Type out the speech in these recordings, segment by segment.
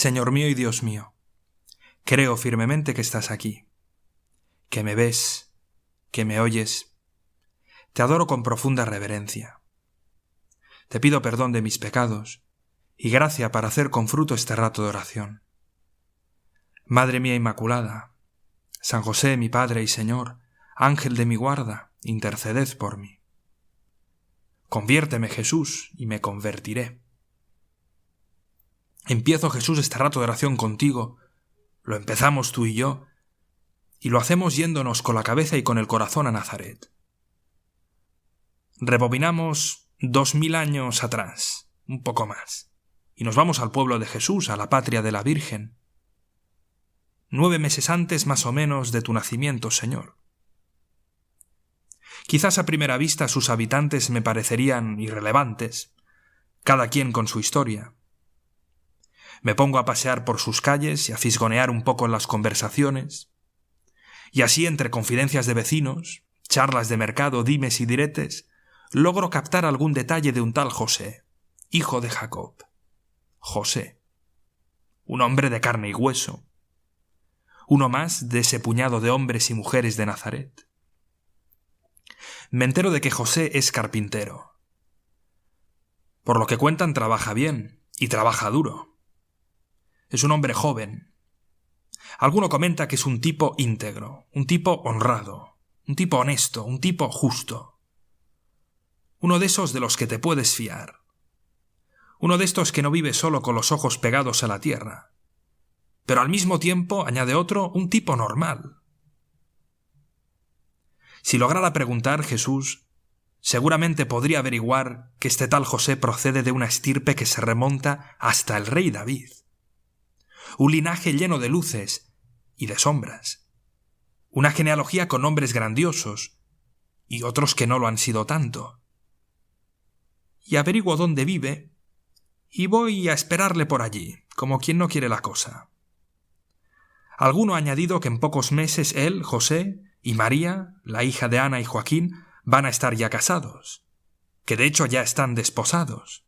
Señor mío y Dios mío, creo firmemente que estás aquí, que me ves, que me oyes. Te adoro con profunda reverencia. Te pido perdón de mis pecados y gracia para hacer con fruto este rato de oración. Madre mía Inmaculada, San José, mi Padre y Señor, Ángel de mi guarda, interceded por mí. Conviérteme, Jesús, y me convertiré. Empiezo, Jesús, este rato de oración contigo, lo empezamos tú y yo, y lo hacemos yéndonos con la cabeza y con el corazón a Nazaret. Rebobinamos 2000 años atrás, un poco más, y nos vamos al pueblo de Jesús, a la patria de la Virgen. 9 meses antes, más o menos, de tu nacimiento, Señor. Quizás a primera vista sus habitantes me parecerían irrelevantes, cada quien con su historia. Me pongo a pasear por sus calles y a fisgonear un poco en las conversaciones, y así entre confidencias de vecinos, charlas de mercado, dimes y diretes, logro captar algún detalle de un tal José, hijo de Jacob. José, un hombre de carne y hueso, uno más de ese puñado de hombres y mujeres de Nazaret. Me entero de que José es carpintero. Por lo que cuentan, trabaja bien y trabaja duro. Es un hombre joven. Alguno comenta que es un tipo íntegro, un tipo honrado, un tipo honesto, un tipo justo. Uno de esos de los que te puedes fiar. Uno de estos que no vive solo con los ojos pegados a la tierra. Pero al mismo tiempo, añade otro, un tipo normal. Si lograra preguntar, Jesús, seguramente podría averiguar que este tal José procede de una estirpe que se remonta hasta el rey David. Un linaje lleno de luces y de sombras. Una genealogía con hombres grandiosos y otros que no lo han sido tanto. Y averiguo dónde vive y voy a esperarle por allí, como quien no quiere la cosa. Alguno ha añadido que en pocos meses él, José, y María, la hija de Ana y Joaquín, van a estar ya casados, que de hecho ya están desposados.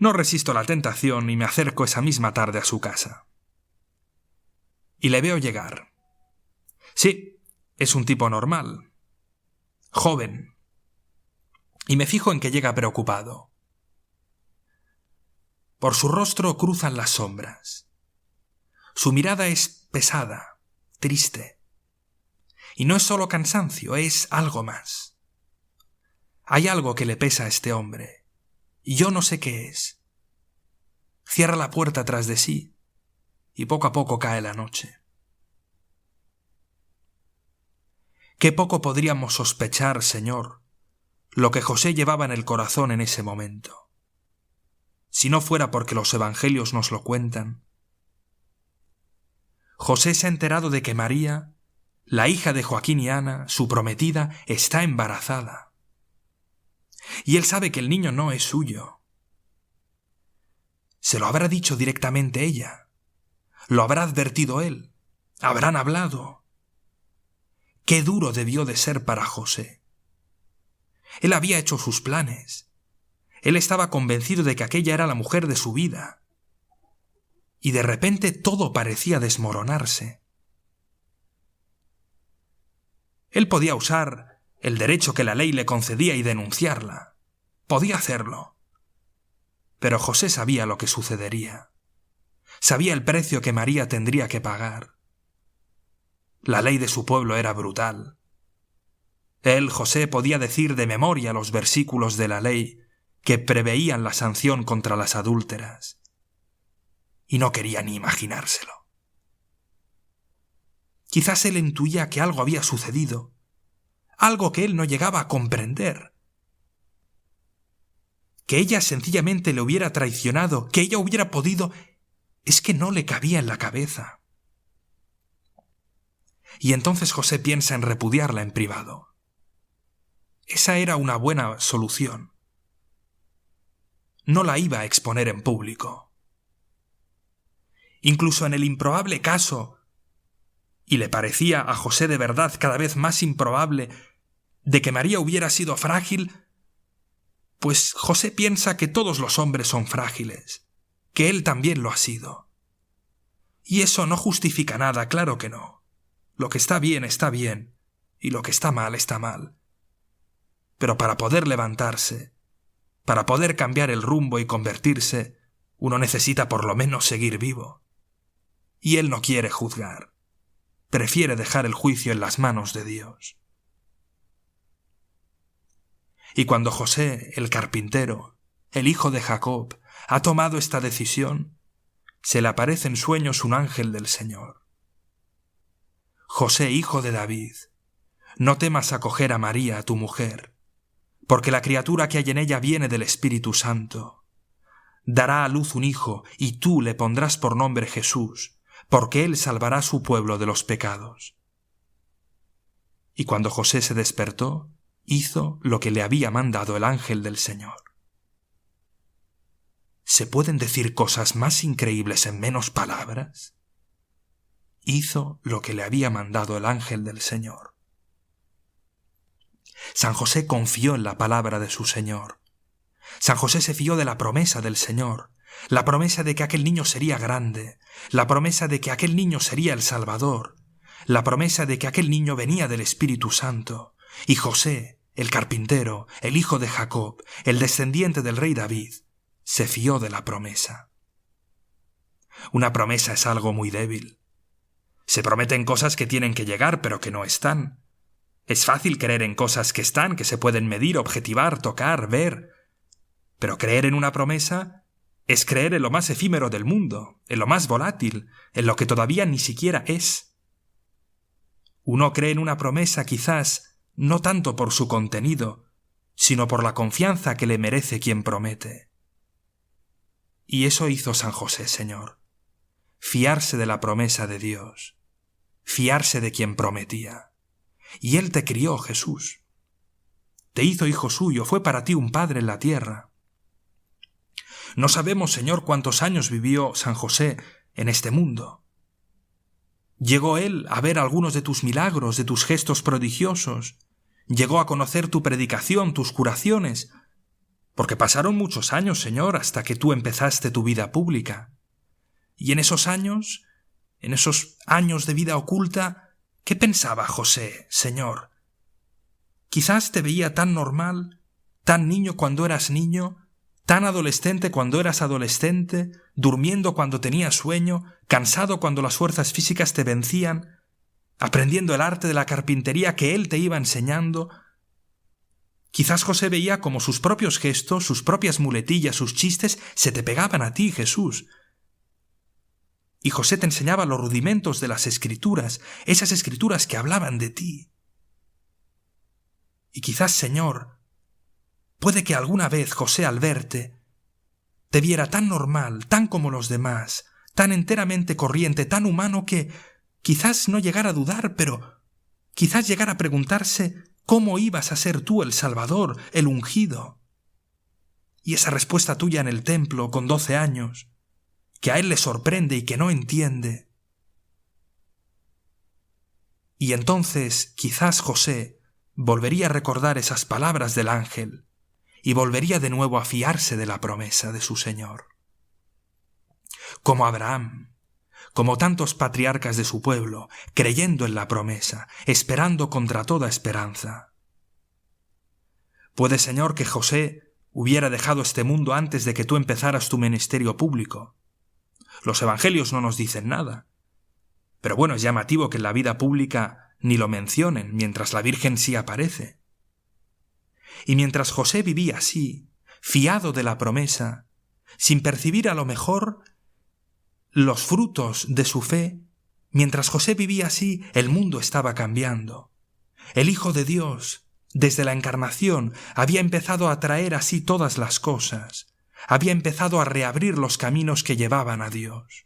No resisto la tentación y me acerco esa misma tarde a su casa. Y le veo llegar. Sí, es un tipo normal, joven, y me fijo en que llega preocupado. Por su rostro cruzan las sombras. Su mirada es pesada, triste. Y no es solo cansancio, es algo más. Hay algo que le pesa a este hombre, y yo no sé qué es. Cierra la puerta tras de sí, y poco a poco cae la noche. Qué poco podríamos sospechar, Señor, lo que José llevaba en el corazón en ese momento. Si no fuera porque los evangelios nos lo cuentan. José se ha enterado de que María, la hija de Joaquín y Ana, su prometida, está embarazada. Y él sabe que el niño no es suyo. ¿Se lo habrá dicho directamente ella? ¿Lo habrá advertido él? ¿Habrán hablado? Qué duro debió de ser para José. Él había hecho sus planes. Él estaba convencido de que aquella era la mujer de su vida. Y de repente todo parecía desmoronarse. Él podía usar el derecho que la ley le concedía y denunciarla. Podía hacerlo. Pero José sabía lo que sucedería. Sabía el precio que María tendría que pagar. La ley de su pueblo era brutal. Él, José, podía decir de memoria los versículos de la ley que preveían la sanción contra las adúlteras. Y no quería ni imaginárselo. Quizás él intuía que algo había sucedido, algo que él no llegaba a comprender. Que ella sencillamente le hubiera traicionado, que ella hubiera podido, es que no le cabía en la cabeza. Y entonces José piensa en repudiarla en privado. Esa era una buena solución. No la iba a exponer en público. Incluso en el improbable caso, y le parecía a José de verdad cada vez más improbable, de que María hubiera sido frágil, pues José piensa que todos los hombres son frágiles, que él también lo ha sido. Y eso no justifica nada, claro que no. Lo que está bien, y lo que está mal. Pero para poder levantarse, para poder cambiar el rumbo y convertirse, uno necesita por lo menos seguir vivo. Y él no quiere juzgar. Prefiere dejar el juicio en las manos de Dios. Y cuando José, el carpintero, el hijo de Jacob, ha tomado esta decisión, se le aparece en sueños un ángel del Señor. José, hijo de David, no temas acoger a María, tu mujer, porque la criatura que hay en ella viene del Espíritu Santo. Dará a luz un hijo, y tú le pondrás por nombre Jesús, porque él salvará a su pueblo de los pecados. Y cuando José se despertó, hizo lo que le había mandado el ángel del Señor. ¿Se pueden decir cosas más increíbles en menos palabras? Hizo lo que le había mandado el ángel del Señor. San José confió en la palabra de su Señor. San José se fió de la promesa del Señor, la promesa de que aquel niño sería grande, la promesa de que aquel niño sería el Salvador, la promesa de que aquel niño venía del Espíritu Santo. Y José, el carpintero, el hijo de Jacob, el descendiente del rey David, se fió de la promesa. Una promesa es algo muy débil. Se prometen cosas que tienen que llegar, pero que no están. Es fácil creer en cosas que están, que se pueden medir, objetivar, tocar, ver. Pero creer en una promesa es creer en lo más efímero del mundo, en lo más volátil, en lo que todavía ni siquiera es. Uno cree en una promesa quizás no tanto por su contenido, sino por la confianza que le merece quien promete. Y eso hizo San José, Señor. Fiarse de la promesa de Dios. Fiarse de quien prometía. Y Él te crió, Jesús. Te hizo hijo suyo, fue para ti un padre en la tierra. No sabemos, Señor, cuántos años vivió San José en este mundo. Llegó Él a ver algunos de tus milagros, de tus gestos prodigiosos. Llegó a conocer tu predicación, tus curaciones. Porque pasaron muchos años, Señor, hasta que tú empezaste tu vida pública. Y en esos años de vida oculta, ¿qué pensaba José, Señor? Quizás te veía tan normal, tan niño cuando eras niño, tan adolescente cuando eras adolescente, durmiendo cuando tenías sueño, cansado cuando las fuerzas físicas te vencían, aprendiendo el arte de la carpintería que él te iba enseñando. Quizás José veía como sus propios gestos, sus propias muletillas, sus chistes se te pegaban a ti, Jesús. Y José te enseñaba los rudimentos de las Escrituras, esas Escrituras que hablaban de ti. Y quizás, Señor, puede que alguna vez José al verte te viera tan normal, tan como los demás, tan enteramente corriente, tan humano que quizás no llegara a dudar, pero quizás llegara a preguntarse cómo ibas a ser tú el Salvador, el ungido. Y esa respuesta tuya en el templo con 12 años, que a él le sorprende y que no entiende. Y entonces quizás José volvería a recordar esas palabras del ángel y volvería de nuevo a fiarse de la promesa de su Señor. Como Abraham, como tantos patriarcas de su pueblo, creyendo en la promesa, esperando contra toda esperanza. Puede, Señor, que José hubiera dejado este mundo antes de que tú empezaras tu ministerio público. Los evangelios no nos dicen nada. Pero bueno, es llamativo que en la vida pública ni lo mencionen, mientras la Virgen sí aparece. Y mientras José vivía así, fiado de la promesa, sin percibir a lo mejor los frutos de su fe, mientras José vivía así, el mundo estaba cambiando. El Hijo de Dios, desde la encarnación, había empezado a traer así todas las cosas, había empezado a reabrir los caminos que llevaban a Dios.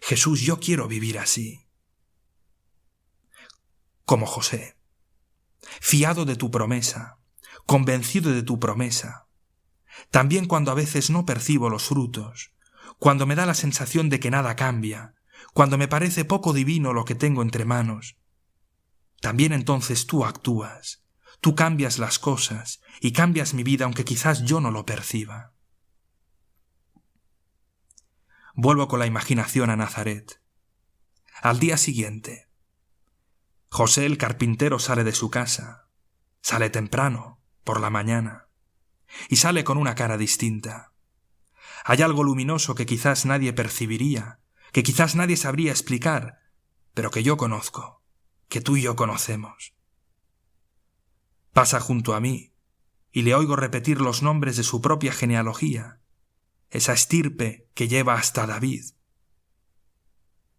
Jesús, yo quiero vivir así, como José, fiado de tu promesa, convencido de tu promesa, también cuando a veces no percibo los frutos, cuando me da la sensación de que nada cambia, cuando me parece poco divino lo que tengo entre manos. También entonces tú actúas, tú cambias las cosas y cambias mi vida aunque quizás yo no lo perciba. vuelvo con la imaginación a Nazaret. Al día siguiente, José el carpintero sale de su casa. Sale temprano, por la mañana, y sale con una cara distinta. Hay algo luminoso que quizás nadie percibiría, que quizás nadie sabría explicar, pero que yo conozco, que tú y yo conocemos. Pasa junto a mí, y le oigo repetir los nombres de su propia genealogía, esa estirpe que lleva hasta David.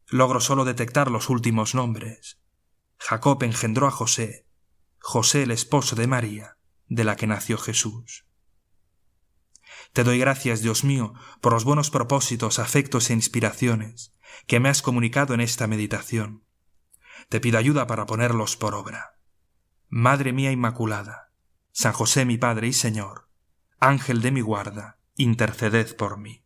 Logro solo detectar los últimos nombres. Jacob engendró a José, José el esposo de María, de la que nació Jesús. Te doy gracias, Dios mío, por los buenos propósitos, afectos e inspiraciones que me has comunicado en esta meditación. Te pido ayuda para ponerlos por obra. Madre mía Inmaculada, San José mi Padre y Señor, Ángel de mi guarda, interceded por mí.